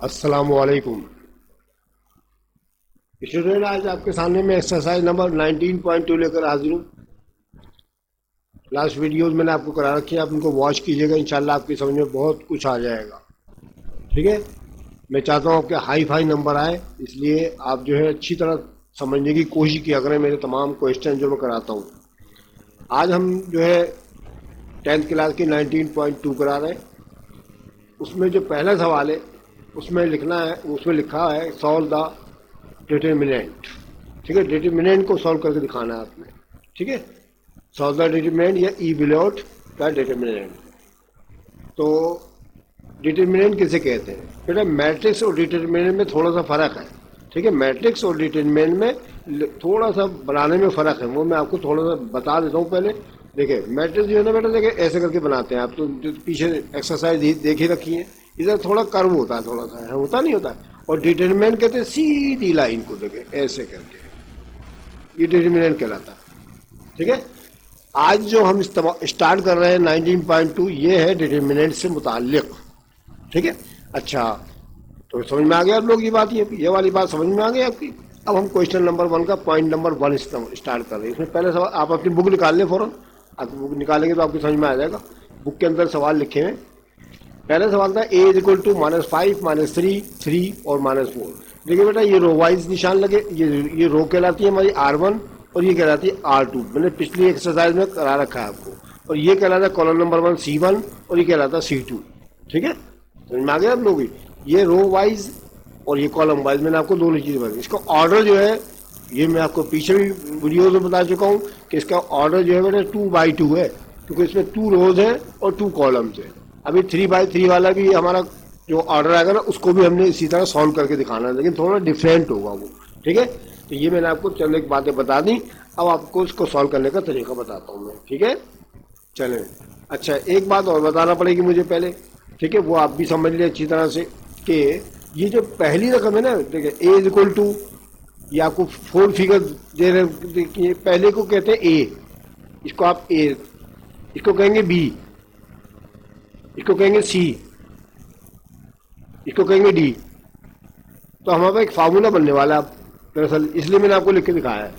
السلام علیکم اسٹوڈنٹ، آج آپ کے سامنے میں ایکسرسائز نمبر 19.2 لے کر حاضر ہوں. لاسٹ ویڈیوز میں نے آپ کو کرا رکھی ہے، آپ ان کو واچ کیجیے گا، انشاءاللہ آپ کی سمجھ میں بہت کچھ آ جائے گا. ٹھیک ہے، میں چاہتا ہوں کہ ہائی فائی نمبر آئے، اس لیے آپ جو ہے اچھی طرح سمجھنے کی کوشش کیا کریں میرے تمام کویشچن جو میں کراتا ہوں. آج ہم جو ہے 10th کلاس کی 19.2 کرا رہے ہیں. اس میں جو پہلا سوال ہے اس میں لکھا ہے سالو دا ڈیٹرمنٹ. ٹھیک ہے، ڈیٹرمنٹ کو سالو کر کے دکھانا ہے آپ نے. ٹھیک ہے، سالو دا ڈیٹرمنٹ یا ای بلوٹ کا ڈیٹرمنٹ. تو ڈیٹرمنٹ کسے کہتے ہیں؟ بیٹا میٹرکس اور ڈیٹرمنٹ میں تھوڑا سا فرق ہے. ٹھیک ہے، میٹرکس اور ڈیٹرمنٹ میں تھوڑا سا بنانے میں فرق ہے، وہ میں آپ کو تھوڑا سا بتا دیتا ہوں. پہلے دیکھیں میٹرکس جو ہے نا بیٹا، دیکھیں ایسے کر کے بناتے ہیں. آپ تو پیچھے ایکسرسائز دیکھ ہی رکھی ہے، ادھر تھوڑا کرو ہوتا ہے، تھوڑا سا ہوتا نہیں ہوتا. اور ڈیٹرمنٹ کہتے ہیں سیدھی لائن کو، دیکھیں ایسے کر کے، یہ ڈیٹرمنٹ کہلاتا ہے. ٹھیک ہے، آج جو ہم اسٹارٹ کر رہے ہیں 19.2 یہ ہے ڈیٹرمنٹ سے متعلق. ٹھیک ہے، اچھا تو سمجھ میں آ گیا آپ لوگ؟ یہ بات یہ والی بات سمجھ میں آ گئی آپ کی. اب ہم کویشچن نمبر 1 کا پوائنٹ نمبر 1 اسٹارٹ کر رہے ہیں. اس میں پہلے سوال آپ اپنی بک نکال لیں فوراً. آپ بک نکالیں گے تو آپ کو سمجھ میں آ جائے گا. بک کے اندر سوال لکھے ہیں. پہلا سوال تھا a = -5 -3 3 اور -4. دیکھیے بیٹا یہ رو وائز نشان لگے، یہ رو کہلاتی ہے ہماری R1 اور یہ کہلاتی ہے R2. میں نے پچھلی ایکسرسائز میں کرا رکھا ہے آپ کو. اور یہ کہلاتا ہے کالم نمبر 1 C1 اور یہ کہلاتا ہے C2. ٹھیک ہے، سمجھ میں آ گیا آپ لوگ؟ یہ رو وائز اور یہ کالم وائز میں نے آپ کو دونوں چیزیں بتائی. اس کا آرڈر جو ہے یہ میں آپ کو پیچھے بھی ویڈیوز میں بتا چکا ہوں کہ اس کا آرڈر جو ہے بیٹا 2x2 ہے، کیونکہ اس میں 2 روز ہیں اور 2 کالمز ہیں. ابھی 3x3 والا بھی ہمارا جو آرڈر آئے گا نا اس کو بھی ہم نے اسی طرح سالو کر کے دکھانا ہے، لیکن تھوڑا ڈفرینٹ ہوگا وہ. ٹھیک ہے، تو یہ میں نے آپ کو چند ایک باتیں بتا دیں. اب آپ کو اس کو سالو کرنے کا طریقہ بتاتا ہوں میں. ٹھیک ہے، چلیں. اچھا ایک بات اور بتانا پڑے گی مجھے پہلے. ٹھیک ہے، وہ آپ بھی سمجھ لیں اچھی طرح سے کہ یہ جو پہلی رقم ہے نا، دیکھیں a = یہ آپ کو 4 فگر دے رہے. دیکھیے پہلے کو کہتے ہیں a، اس کو آپ a، اس کو کہیں گے b، اس کو کہیں گے C، اس کو کہیں گے D. تو ہمارے پاس ایک فارمولا بننے والا ہے دراصل، اس لیے میں نے آپ کو لکھ کے دکھایا ہے.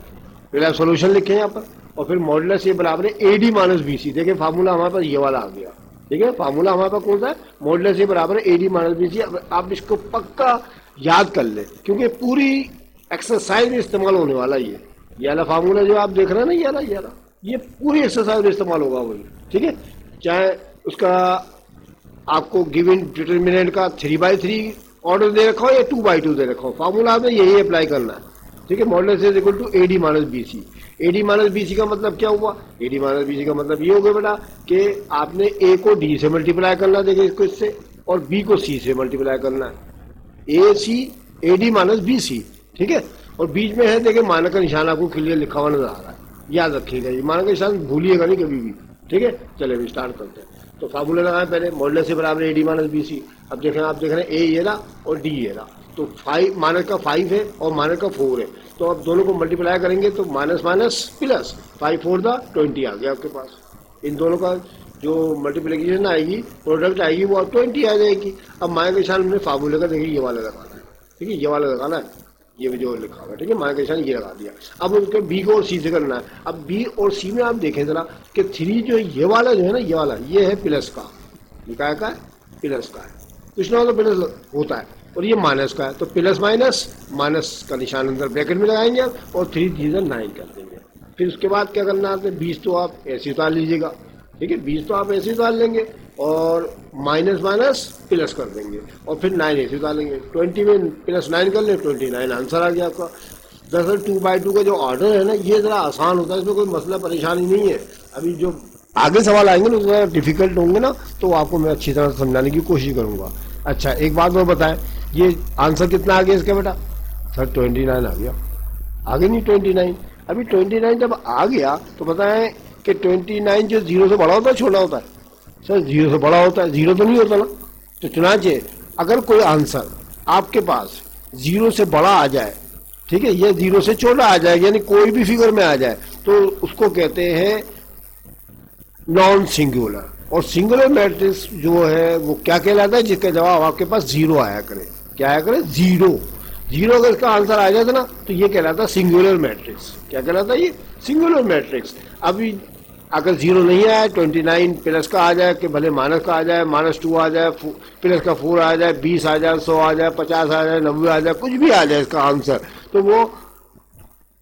پہلے آپ سولوشن لکھیں یہاں پر، اور پھر ماڈولس یہ برابر ہے AD - BC. دیکھیں فارمولا ہمارے پاس یہ والا آ گیا. ٹھیک ہے، فارمولا ہمارے پاس کون سا ہے؟ ماڈولس یہ برابر ہے AD - BC. آپ اس کو پکا یاد کر لیں کیونکہ پوری ایکسرسائز میں استعمال ہونے والا یہ والا فارمولا جو آپ دیکھ رہے ہیں نا، یہ پوری ایکسرسائز میں استعمال ہوگا وہی. ٹھیک ہے، چاہے اس کا آپ کو گیون ڈیٹرمنٹ کا 3x3 آرڈر دے رکھا ہو یا 2x2 دے رکھا ہو، فارمولا میں یہی اپلائی کرنا ہے. ٹھیک ہے، modulus is equal to AD - BC. AD - BC کا مطلب کیا ہوا؟ AD - BC کا مطلب یہ ہوگا بیٹا کہ آپ نے A کو D سے ملٹیپلائی کرنا، دیکھیں اس کو اس سے، اور B کو C سے ملٹیپلائی کرنا ہے. AC AD - BC. ٹھیک ہے، اور بیچ میں ہے دیکھیں مائنس کا نشان آپ کو کلیئر لکھا ہوا نظر آ رہا ہے، یاد رکھیے گا. یہ مائنس کا نشان بھولیے گا نہیں کبھی بھی. ٹھیک ہے، چلے بھی اسٹارٹ کرتے ہیں. تو فارمولا لگائیں پہلے، ماڈولس سے برابر AD - BC. اب دیکھیں آپ دیکھ رہے ہیں A یہ رہا اور D یہ رہا. تو 5 مائنس کا 5 ہے اور مائنس کا 4 ہے. تو اب دونوں کو ملٹیپلائی کریں گے تو مائنس مائنس پلس 5 4 20 آ گیا آپ کے پاس. ان دونوں کا جو ملٹیپلیکیشن آئے گی، پروڈکٹ آئے گی، وہ 20 آ جائے گی. اب مائنس کا نشان ہم نے فارمولے کا دیکھیے یہ والا لگانا ہے. ٹھیک ہے، یہ والا لگانا ہے، یہ جو لکھا ہوا ہے. ٹھیک ہے، مائنس کا نشان یہ لگا دیا. اب ان کے B کو اور C سے کرنا ہے. اب B اور C میں آپ دیکھیں ذرا کہ 3 جو یہ والا جو ہے نا، یہ والا یہ ہے پلس کا، یہ کا ہے پلس کا ہے. کچھ نہ ہو تو پلس ہوتا ہے، اور یہ مائنس کا ہے. تو پلس مائنس مائنس کا نشان اندر بریکٹ میں لگائیں گے اور 3 3 9 کر دیں گے. پھر اس کے بعد کیا کرنا ہے؟ 20 تو آپ ایسے اتار لیجیے گا. ٹھیک ہے، 20 تو آپ ایسے اتار لیں گے اور مائنس مائنس پلس کر دیں گے اور پھر 9 ایسے اتار لیں گے. 20 میں پلس 9 کر لیں، 29 آنسر آ گیا آپ کا. دراصل 2x2 کا جو آرڈر ہے نا یہ ذرا آسان ہوتا ہے، اس میں کوئی مسئلہ پریشانی نہیں ہے. ابھی جو آگے سوال آئیں گے نا ذرا ڈیفیکلٹ ہوں گے نا، تو آپ کو میں اچھی طرح سمجھانے کی کوشش کروں گا. اچھا ایک بات اور بتائیں، یہ آنسر کتنا آ گیا اس کا بیٹا؟ سر 29 آ گیا. آگے نہیں 29. ابھی 29 جب آ گیا تو بتائیں کہ 29 جو 0 سے بڑا ہوتا ہے چھوٹا ہوتا ہے؟ سر 0 سے بڑا ہوتا ہے، 0 تو نہیں ہوتا نا. تو چنانچہ اگر کوئی آنسر آپ کے پاس 0 سے بڑا آ جائے، ٹھیک ہے، یہ 0 سے چھوٹا آ جائے، یعنی کوئی بھی فگر میں آ جائے، تو اس کو کہتے ہیں نان سنگولر. اور سنگولر میٹرکس جو ہے وہ کیا کہلاتا ہے؟ جس کا جواب آپ کے پاس 0 آیا کرے. کیا ہے کرے زیرو. زیرو اگر اس کا آنسر آ جاتا نا تو یہ کہلاتا سنگولر میٹرکس. کیا کہلاتا یہ سنگولر میٹرکس. ابھی اگر زیرو نہیں آیا 29 پلس کا آ جائے کہ بھلے مائنس کا آ جائے, -2 آ جائے, پلس کا 4 آ جائے, 20 آ جائے, 100 آ جائے, 50 آ جائے, 90 آ جائے, کچھ بھی آ جائے اس کا آنسر, تو وہ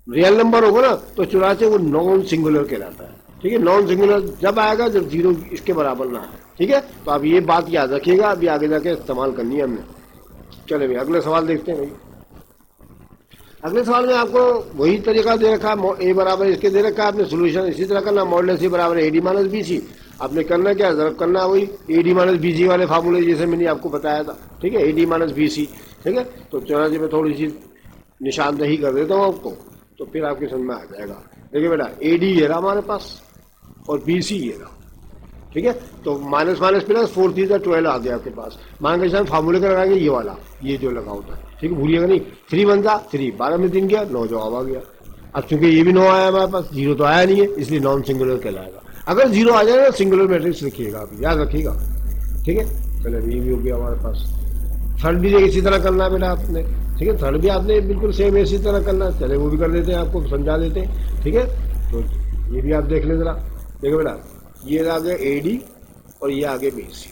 ریئل نمبر ہوگا نا تو چنانچہ وہ نان سنگولر کہلاتا ہے. ٹھیک ہے, نان سنگولر جب آئے گا جب زیرو اس کے برابر نہ آئے. ٹھیک ہے, تو آپ یہ بات یاد رکھیے گا, ابھی آگے جا کے استعمال کرنی ہے ہم نے. چلے بھائی اگلے سوال دیکھتے ہیں. بھائی اگلے سوال میں آپ کو وہی طریقہ دے رکھا ہے, اے برابر اس کے دے رکھا ہے, آپ نے سولوشن اسی طرح کرنا, ماڈولس اے برابر اے ڈی مائنس بی سی. آپ نے کرنا کیا, ضرب کرنا وہی اے ڈی مائنس بی سی والے فارمولے جیسے میں نے آپ کو بتایا تھا. ٹھیک ہے, اے ڈی مائنس بی سی. ٹھیک ہے, تو چنانچہ میں تھوڑی سی نشاندہی کر دیتا ہوں آپ کو, تو پھر آپ کی سمجھ میں آ جائے گا. دیکھیے بیٹا, اے ڈی یہ رہا ہمارے پاس اور بی سی یہ رہا. ٹھیک ہے, تو مائنس مائنس پلس 4 3 12 آ گیا آپ کے پاس. مان کے چلیں فارمولے کا لگائیں گے یہ والا, یہ جو لگا ہوتا ہے. ٹھیک ہے, بھولیے گا نہیں. 3 1 3, 12 میں 3 گیا 9 جواب آ گیا. اب چونکہ یہ بھی 9 آیا ہمارے پاس, زیرو تو آیا نہیں ہے, اس لیے نان سنگولر کہلائے گا. اگر زیرو آ جائے گا سنگولر میٹرکس لکھیے گا, آپ یاد رکھیے گا. ٹھیک ہے, چلے یہ بھی ہو گیا ہمارے پاس. تھرڈ بھی اسی طرح کرنا ہے بیٹا آپ نے. ٹھیک ہے, تھرڈ بھی آپ نے بالکل سیم اسی طرح کرنا ہے. چلے وہ بھی کر دیتے ہیں, آپ کو سمجھا دیتے ہیں. ٹھیک ہے, تو یہ بھی آپ دیکھ لیں ذرا. دیکھو بیٹا, یہ آگے اے ڈی اور یہ آگے بی سی.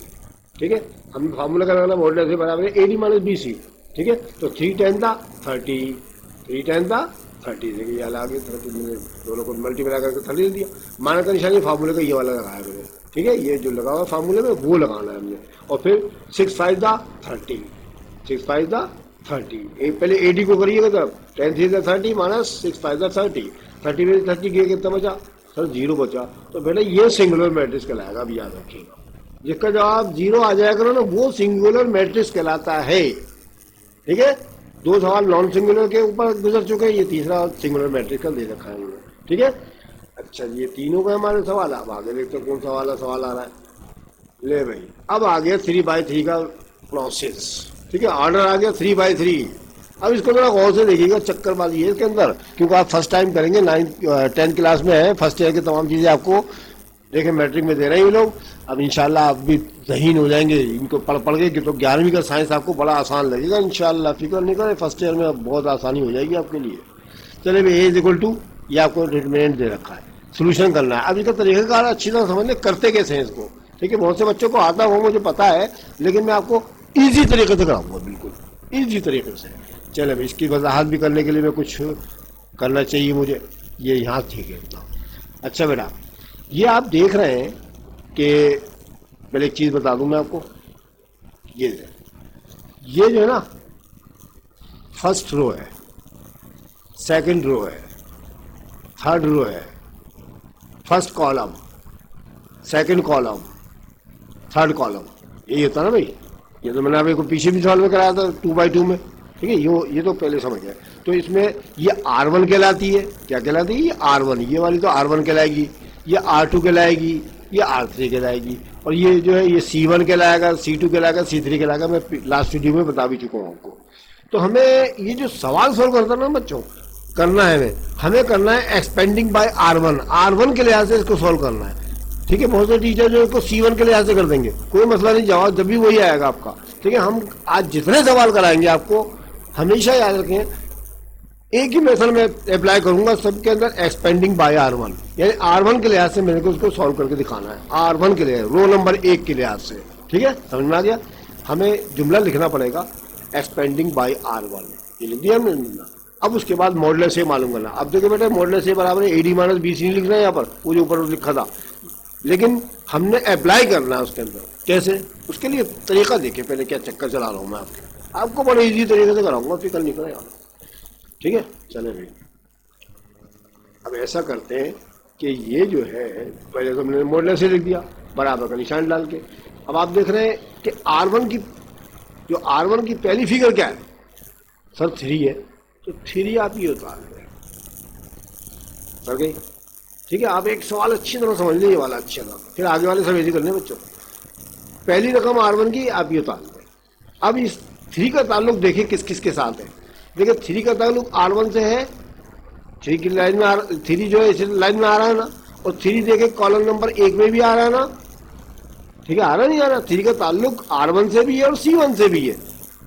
ٹھیک ہے, ہم فارمولا کا لگانا ماڈولس سے برابر ہے اے ڈی مائنس بی سی. ٹھیک ہے, تو 3 10 تھا 30, 3 10 تھا 30. دیکھیے یہ آگے 30 میں نے دونوں کو ملٹی پلائی کر کے 30 دے دیا. مانا کا نشانی فارمولے کا یہ والا لگایا میں نے. ٹھیک ہے, یہ جو لگا ہوا فارمولے میں وہ لگانا ہے ہم نے. اور پھر 6 5 تھا 30, 6 5 تھا 30. پہلے اے ڈی کو کریے گا تب 10 3 30 مائنس 6 5 تھا 30. 30 میں 30 گیا کتنا بچا سر, 0 بچا. تو بیٹا یہ سنگولر میٹرکس کہلائے گا, اب یاد رکھیے گا. جس کا جواب 0 آ جائے گا نا وہ سنگولر میٹرکس کہلاتا ہے. ٹھیک ہے, 2 سوال نان سنگولر کے اوپر گزر چکے ہیں, یہ تیسرا سنگولر میٹرکس کا دے رکھا ہے ہم نے. ٹھیک ہے, اچھا یہ تینوں کا ہمارے سوال. اب آگے دیکھتے ہیں کون سوال آ رہا ہے. لے بھائی, اب آ گیا 3/3 کا پروسیس. ٹھیک ہے, آرڈر آ گیا 3/3. اب اس کو ذرا غور سے دیکھیے گا, چکر بازی ہے اس کے اندر, کیونکہ آپ فرسٹ ٹائم کریں گے, 10 کلاس میں ہے, فرسٹ ایئر کی تمام چیزیں آپ کو دیکھیں میٹرک میں دے رہے ہیں یہ لوگ. اب انشاءاللہ آپ بھی ذہین ہو جائیں گے ان کو پڑھ کے, کہ تو 11ویں کا سائنس آپ کو بڑا آسان لگے گا انشاءاللہ. فکر نہیں کریں, فرسٹ ایئر میں بہت آسانی ہو جائے گی آپ کے لیے. چلے بھائی, A = یہ آپ کو ڈٹرمنٹ دے رکھا ہے, سولوشن کرنا ہے. اب اس کا طریقہ کار اچھی طرح سمجھ لیں, کرتے کیسے ہیں اس کو. ٹھیک ہے, بہت سے بچوں کو آتا ہو مجھے پتا ہے, لیکن میں آپ کو ایزی طریقے سے کراؤں گا, بالکل ایزی طریقے سے. چلے بھائی, اس کی وضاحت بھی کرنے کے لیے میں کچھ کرنا چاہیے مجھے. یہ یہاں ٹھیک ہے. اچھا بیٹا, یہ آپ دیکھ رہے ہیں کہ پہلے ایک چیز بتا دوں میں آپ کو, یہ جو ہے نا فرسٹ رو ہے, سیکنڈ رو ہے, تھرڈ رو ہے, first column, second column, third column, یہی ہوتا نا بھائی. یہ تو میں نے آپ کو پیچھے بھی سوال میں کرایا تھا 2/2 میں. ٹھیک ہے, یہ تو پہلے سمجھ گئے. تو اس میں یہ R1 کہلاتی ہے. کیا کہلاتی ہے یہ R1, یہ والی تو R1 کہلائے گی, یہ R2 کہلائے گی, یہ R3 کہلائے گی, اور یہ جو ہے یہ C1 کہلائے گا, C2 کہلائے گا, C3 کہلائے گا. میں لاسٹ ویڈیو میں بتا بھی چکا ہوں آپ کو. تو ہمیں یہ جو سوال سولو کرتا نا بچوں, کرنا ہے ہمیں کرنا ہے ایکسپینڈنگ بائی R1 کے لحاظ سے اس کو سولو کرنا ہے. ٹھیک ہے, بہت سے ٹیچر جو اس کو C1 کے لحاظ سے کر دیں گے, کوئی مسئلہ نہیں, جواب جب بھی وہی آئے گا آپ کا. ٹھیک ہے, ہم آج جتنے سوال کرائیں گے آپ کو ہمیشہ یاد رکھیں ایک ہی میتھڈ میں اپلائی کروں گا سب کے اندر, ایکسپینڈنگ بائی R1, یعنی R1 کے لحاظ سے میرے کو اس کو سالو کر کے دکھانا ہے. R1 کے لحاظ, رو نمبر 1 کے لحاظ سے. ٹھیک ہے, سمجھ میں آ گیا. ہمیں جملہ لکھنا پڑے گا ایکسپینڈنگ بائی R1, یہ لکھ دیا ہم نے جملہ. اب اس کے بعد ماڈولس سے معلوم کرنا. اب دیکھیں بیٹے, ماڈولس سے برابر ہے AD مائنس BC نہیں لکھنا ہے یہاں پر, وہ جو اوپر لکھا تھا, لیکن ہم نے اپلائی کرنا ہے اس کے اندر. کیسے, اس کے لیے طریقہ دیکھیں پہلے, کیا چکر چلا رہا ہوں میں آپ کو بڑے ایزی طریقے سے کراؤں گا, فکر نہیں کریں آپ. ٹھیک ہے, چلے بھائی, اب ایسا کرتے ہیں کہ یہ جو ہے پہلے تو ہم نے ماڈولس سے لکھ دیا برابر کا نشان ڈال کے. اب آپ دیکھ رہے ہیں کہ R1 کی پہلی فگر کیا ہے سر, 3 ہے, تو 3 آپ یہ اتار لیں. کر گئی. ٹھیک ہے, آپ ایک سوال اچھی طرح سمجھ لیں, یہ والا اچھا تھا, پھر آگے والے سب ایسے کرنے بچوں. پہلی رقم R1 کی آپ یہ اتار لیں. اب اس 3 کا تعلق دیکھیں کس کس کے ساتھ ہے. دیکھیں 3 کا تعلق R1 سے ہے, 3 کی لائن میں 3 جو ہے اس لائن میں آ رہا ہے نا, اور 3 دیکھیں کالم نمبر 1 میں بھی آ رہا ہے نا. ٹھیک ہے, آ رہا نہیں آ رہا. 3 کا تعلق R1 سے بھی ہے اور C1 سے بھی ہے.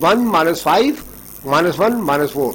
1 - 5 -1 -4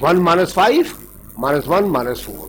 1 - 5 -1 -4,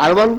R1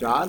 4,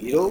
0,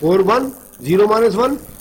4 1 0 -1,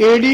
AD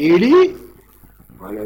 AD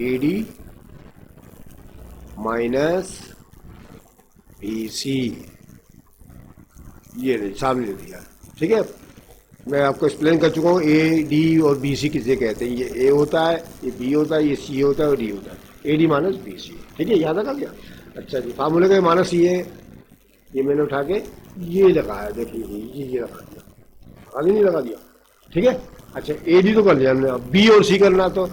AD - BC, یہ نہیں سامنے لکھ دیا. ٹھیک ہے, میں آپ کو ایکسپلین کر چکا ہوں. اے ڈی اور بی سی کسے کہتے ہیں. یہ اے ہوتا ہے, یہ بی ہوتا ہے, یہ سی ہوتا ہے اور ڈی ہوتا ہے. اے ڈی مائنس بی سی. ٹھیک ہے, یاد رکھا گیا. اچھا جی, فارمولے کا مائنس یہ میں نے اٹھا کے یہ لگایا, دیکھیے یہ لگا دیا, آگے نہیں لگا دیا. ٹھیک ہے. اچھا اے ڈی تو کر لیا ہم نے, بی اور سی کرنا تو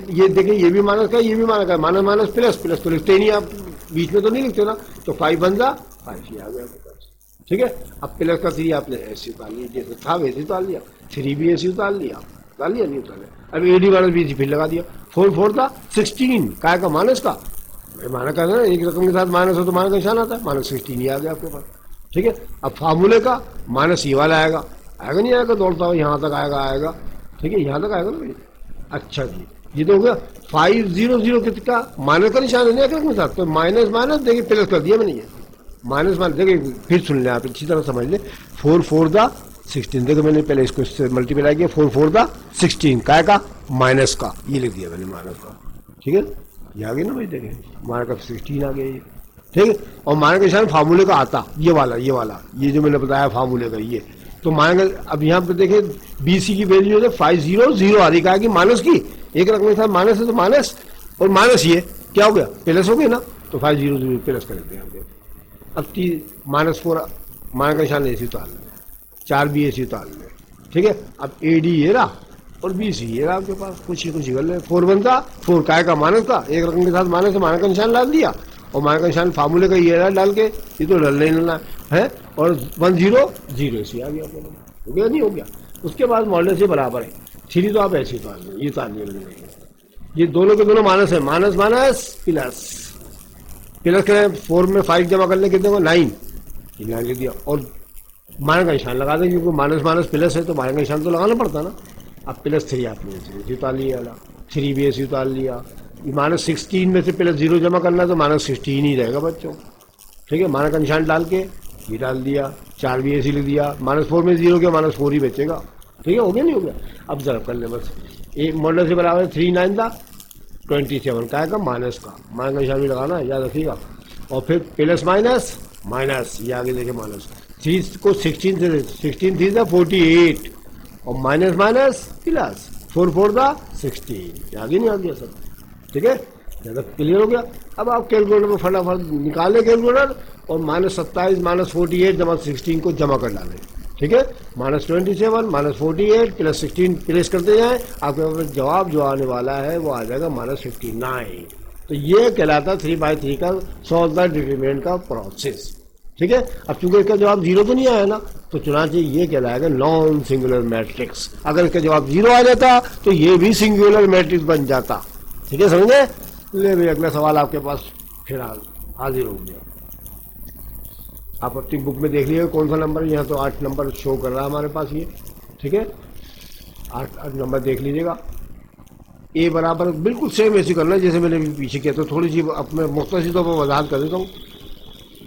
یہ دیکھیں یہ بھی مائنس کا, یہ بھی مائنس کا, مائنس مائنس پلس, پلس تو لکھتے ہی نہیں آپ, بیچ میں تو نہیں لکھتے نا. تو 5 بن جا 5 یہ آ گیا آپ کے پاس. ٹھیک ہے. اب پلس کا 3 آپ نے ایسے اتار لیا, جیسے تھا ویسے اتار لیا. 3 بھی ایسے اتار لیا نہیں اتارا. اب اے ڈی مائنس بی سی پھر لگا دیا. 4 4 تھا 16 کا مائنس کا, مانا کہ نا ایک رقم کے ساتھ مائنس ہو تو مائنس کا نشان آتا ہے. مائنس 16 یہ آ گیا آپ کے پاس. ٹھیک ہے. اب فارمولے کا مائنس یہ والا آئے گا نہیں آئے گا, دوڑتا ہو یہاں تک آئے گا. ٹھیک ہے, یہاں تک آئے گا نا. اچھا جی, یہ تو ہو گیا 5 0 0 کتنے کا مائنس کا نشان ہے نا ایک رقم کے ساتھ, تو مائنس مائنس دیکھیے پلس کر دیا میں نے. یہ مائنس مائنس دیکھیے پھر سن لیں آپ, اچھی طرح سمجھ لیں. 4 4 دا 16 دیکھو میں نے پہلے اس کو ملٹی پلائی کیا. 4 4 دا 16 کا مائنس کا, یہ لکھ دیا میں نے مائنس کا. ٹھیک ہے, یہ آ گیا نا بھائی, دیکھیں مائنس کا 16 آ گیا یہ. ٹھیک ہے. اور مائنس کا نشان فارمولے کا آتا یہ والا یہ جو میں نے بتایا فارمولے کا یہ. تو مائنس اب یہاں پہ دیکھیں بی سی کی ویلیو ہے 5 0 0 آ رہی, کہا کہ مائنس کی ایک رقم کے ساتھ مائنس ہے تو مائنس, اور مائنس یہ کیا ہو گیا پلس ہو گیا نا. تو 5 0 0 پلس کر دیں آپ. اب مائنس 4 مائنس کا نشان ایسی اتار لیں, 4 بھی ایسی اتار لیں. ٹھیک ہے. اب اے ڈی یہ رہا اور بی سی یہ رہا آپ کے پاس, کچھ ہی کر لیں. 4 بنتا 4 کا مائنس کا, ایک رقم کے ساتھ مائنس ہے, مائنس کا نشان ڈال دیا. اور مائنس کا نشان فارمولے کا یہ رہا ڈال کے, یہ تو ڈلنا ہی ڈلنا ہے. اور 1 0 0 ایسی آ گیا, ہو گیا نہیں ہو گیا. اس کے بعد ماڈل سے برابر ہے 3 تو آپ ایسے اتار لیں, یہ اتار لیں. یہ دونوں کے دونوں مائنس ہے, مائنس مائنس پلس پلس کریں. 4 میں 5 جمع کر لیں کتنے کو 9, یہ 9 لکھ دیا. اور مائنس کا نشان لگا دیں کیونکہ مائنس مائنس پلس ہے تو مائنس کا نشان تو لگانا پڑتا نا. اب پلس 3 آپ نے ایسے اتار لیا, 3 بھی ایسے اتار لیا. مائنس 16 میں سے پلس 0 جمع کرنا ہے تو مائنس 16 ہی رہے گا بچوں. ٹھیک ہے. مائنس کا نشان ڈال کے یہ ڈال دیا, 4 بھی ایسے لکھ دیا. مائنس 4 میں 0 کیا مائنس 4 ہی بچے گا. ٹھیک ہے, ہو گیا نہیں ہو گیا. اب ضرب کر لیں بس, ایک ماڈل سے برابر 3 9 تھا 27 کا مائنس کا, مائنس کا نشان بھی لگانا یاد رکھیے گا. اور پھر پلس مائنس مائنس, یہ آگے دیکھیں مائنس 3 کو 16 سے 16 3 تھا 48 اور مائنس مائنس پلس 4 4 تھا 16, آگے نہیں آ گیا سر. ٹھیک ہے, زیادہ کلیئر ہو گیا. اب آپ کیلکولیٹر کو فٹافٹ نکالیں کیلکولیٹر, اور مائنس 27 مائنس 48 جمع 16 کو جمع کر ڈالیں. ٹھیک ہے, مائنس 27 مائنس 48 پلس 16 پلیس کرتے جائیں, آپ کے پاس جواب جو آنے والا ہے وہ آ جائے گا مائنس 59. تو یہ کہلاتا 3/3 کا سالو دا ڈیٹرمنٹ کا پروسیس. ٹھیک ہے. اب چونکہ اس کا جواب 0 تو نہیں آیا نا, تو چنانچہ یہ کہلائے گا نان سنگولر میٹرکس. اگر اس کا جواب 0 آ جاتا تو یہ بھی سنگولر میٹرکس بن جاتا. ٹھیک ہے, سمجھے. لے بھائی اگلا سوال آپ کے پاس پھر حاضر ہو گیا. آپ اپنی بک میں دیکھ لیے کون سا نمبر, یہاں تو 8 نمبر شو کر رہا ہے ہمارے پاس یہ. ٹھیک ہے, 8 نمبر دیکھ لیجیے گا. اے برابر بالکل سیم ایسے کرنا ہے جیسے میں نے پیچھے کیا. تو تھوڑی سی اپنے مختصر طور پر وضاحت کر دیتا ہوں.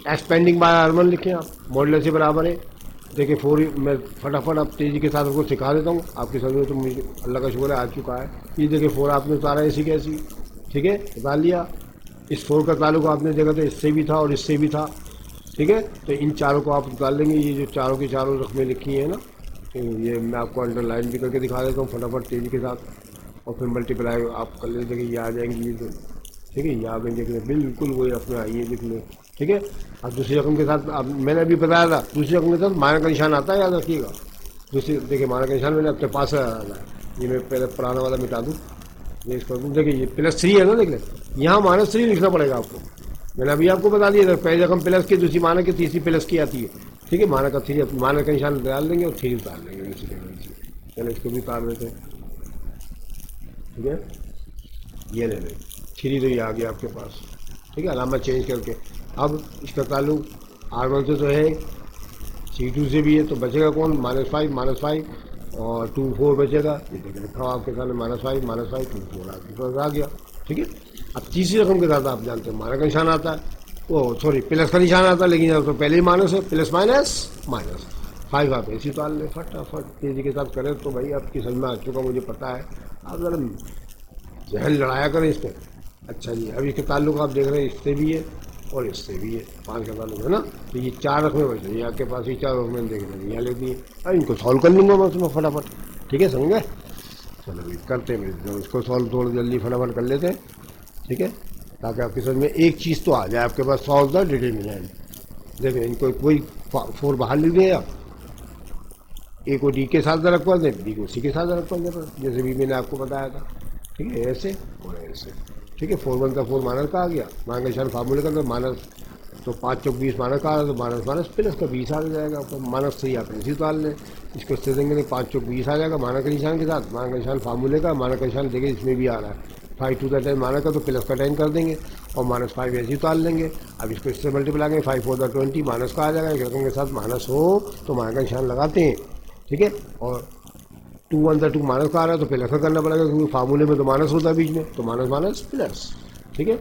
ایکسپینڈنگ بائی آرمن لکھیں آپ, ماڈولر سے برابر ہے. دیکھیں 4 میں فٹافٹ اب تیزی کے ساتھ آپ کو سکھا دیتا ہوں. آپ کی سمجھ میں تو مجھے اللہ کا شکر ہے آ چکا ہے. یہ دیکھیں 4 آپ نے اتارا ایسی کیسی. ٹھیک ہے, اتار لیا. اس 4 کا تعلق آپ نے دیکھا تھا اس سے بھی تھا اور اس سے بھی تھا. ٹھیک ہے, تو ان چاروں کو آپ اتار لیں گے. یہ جو چاروں کی چاروں رقمیں لکھی ہیں نا, یہ میں آپ کو انڈر لائن بھی کر کے دکھا دیتا ہوں فٹافٹ تیزی کے ساتھ. اور پھر ملٹی پلائی آپ کر لیتے کہ یہ آ جائیں گی یہ تو. ٹھیک ہے, یہ آپ دیکھ لیں بالکل وہی رقمیں آئی ہیں دیکھ لیں. ٹھیک ہے. اب دوسری رقم کے ساتھ اب میں نے ابھی بتایا تھا دوسری رقم کے ساتھ مائنس کا نشان آتا ہے, یاد رکھیے گا. دوسری دیکھیے مائنس کا نشان میں نے اپنے پاس آ رہا ہے. یہ میں پہلے پرانا والا مٹا دوں, یہ اس کو دیکھیے یہ +3 ہے نا. دیکھ لیں یہاں -3 لکھنا پڑے گا آپ کو. میں نے ابھی آپ کو بتا دیا تھا پہلی رقم پلس کی, دوسری معنی کی, تیسری پلس کی آتی ہے. ٹھیک ہے, معنی کا 3 معنی کا نشان ڈال دیں گے اور 3 اتار لیں گے. چلے اس کو بھی اتار دیتے ہیں. ٹھیک ہے, یہ لے لیں 3 تو یہ آ گیا آپ کے پاس. ٹھیک ہے, علامت چینج کر کے. اب اس کا تعلق R1 سے تو ہے, C2 سے بھی ہے, تو بچے گا کون -5 اور 2 4 بچے گا. یہ دیکھ رکھا ہو آپ کے سامنے -5 2 4 آپ کے پاس آ گیا. ٹھیک ہے. اب تیسری رقم کے ساتھ آپ جانتے ہیں مائنس کا نشان آتا ہے, وہ سوری پلس کا نشان آتا ہے, لیکن اب تو پہلے ہی مائنس ہے. پلس مائنس 5 آپ ایسی اتار لیں فٹافٹ تیزی کے ساتھ کریں. تو بھائی آپ کی سمجھ میں آ چکا, مجھے پتا ہے. آپ ذرا ذہن لڑایا کریں اس پہ. اچھا جی, اب اس کے تعلق آپ دیکھ رہے ہیں اس سے بھی ہے اور اس سے بھی ہے 5 کا تعلق ہے نا. تو یہ 4 رقمیں بچ رہی ہیں آپ کے پاس, یہ 4 رقمیں دیکھ لیں یہاں لے دیے. اب ان کو سالو کر لوں گا میں اس میں فٹافٹ. ٹھیک ہے, سمجھ گئے. چلو بھائی کرتے ہیں, اس کو سالو تھوڑا جلدی فٹافٹ کر لیتے ہیں. ٹھیک ہے, تاکہ آپ کی سمجھ میں ایک چیز تو آ جائے آپ کے پاس, سالو دا ڈیٹرمنینٹ. دیکھیں ان کو کوئی 4 باہر لے دیں آپ, اے کو ڈی کے ساتھ رکھوا دیں, بی کو سی کے ساتھ رکھوا دیں, جیسے بھی میں نے آپ کو بتایا تھا. ٹھیک ہے, ایسے اور ایسے. ٹھیک ہے, 4 1 کا 4 مائنس کا آ گیا, مائنس کا نشان فارمولے کا اندر مائنس, تو 5 چوک 20 مائنس کا آ رہا تو مائنس مائنس پلس کا 20 آ جائے گا. مائنس 3 آپ ایسے اتار لیں, اس کو اس سے دیں گے 5 چوک 20 آ جائے گا مائنس کے نشان کے ساتھ. مائنس کا نشان فارمولے کا, مائنس کا نشان دیکھیں اس میں بھی آ رہا ہے 5 2 کا 10 مائنس کا, تو پلس کا 10 کر دیں گے اور مائنس 5 ایسے اتار لیں گے. اب اس کو اس سے ملٹیپلائی کریں, 5 4 20 مائنس کا آ جائے گا. ایک رقم کے ساتھ مائنس ہو تو مائنس کا نشان لگاتے ہیں. ٹھیک ہے, اور 2 1 2 مائنس کا آ رہا ہے تو پلس کا کرنا پڑے گا, کیونکہ فارمولے میں تو مائنس ہوتا ہے بیچ میں, تو مائنس مائنس پلس. ٹھیک ہے,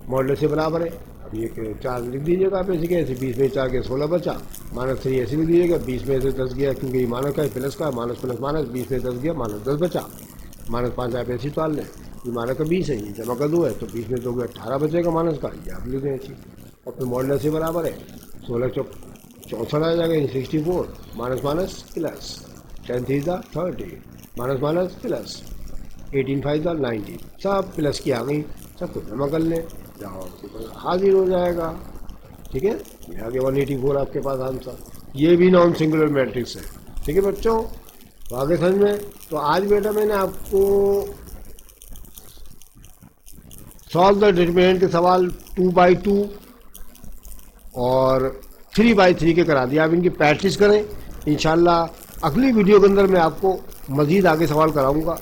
ماڈل سے برابر ہے. اب یہ 4 لکھ دیجیے گا آپ ایسے کہ ایسے, 20 میں 4 کے 16 بچا, مائنس 3 ایسے لکھ دیجیے گا, 20 میں سے 10 گیا کیونکہ یہ مائنس کا ہے, پلس کا مائنس پلس مائنس, 20 میں 10 گیا مائنس 10 بچا, مائنس 5 آپ ایسے اتار لیں. یہ مائنس کا 20 ہے, یہ جمع کا 2 ہے, تو 20 میں 2 گیا 18 بچے گا مائنس کا, یہ آپ لکھ دیں ایسی. اور پھر ماڈل سے برابر ہے 16 چوک 64 آ جائے گا, 64 minus minus plus, 10 3 30 minus minus plus, 18 5 19, سب پلس کی آ گئی. سب کو جمع کر لیں, حاضر ہو جائے گا. ٹھیک ہے, یہ آگے 184 آپ کے پاس آنسر. یہ بھی نان سنگولر میٹرکس ہے. ٹھیک ہے بچوں, تو آگے سمجھ میں. تو آج بیٹا میں نے آپ کو سالو دا ڈیٹرمنینٹ کے سوال 2/2 اور 3/3 کے کرا دیا. آپ ان کی پریکٹس کریں, انشاءاللہ اگلی ویڈیو کے اندر میں آپ کو مزید آگے سوال کراؤں گا.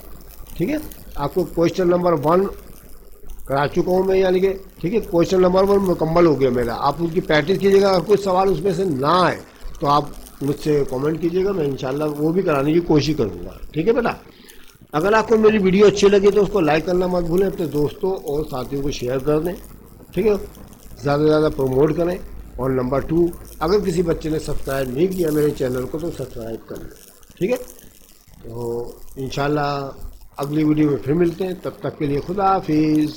ٹھیک ہے, آپ کو کوشچن نمبر 1 کرا چکا ہوں میں, یعنی کہ ٹھیک ہے کوشچن نمبر 1 مکمل ہو گیا میرا. آپ ان کی پریکٹس کیجیے گا, اگر کچھ سوال اس میں سے نہ آئے تو آپ مجھ سے کامنٹ کیجیے گا, میں انشاءاللہ وہ بھی کرانے کی کوشش کروں گا. ٹھیک ہے بیٹا, اگر آپ کو میری ویڈیو اچھی لگی تو اس کو لائک کرنا مت بھولیں, اپنے دوستوں اور ساتھیوں کو شیئر کر دیں. ٹھیک ہے, زیادہ سے زیادہ پروموٹ کریں. اور نمبر 2, اگر کسی بچے نے سبسکرائب نہیں کیا میرے چینل کو تو سبسکرائب کر لیں. ٹھیک ہے, تو انشاءاللہ اگلی ویڈیو میں پھر ملتے ہیں, تب تک کے لیے خدا حافظ.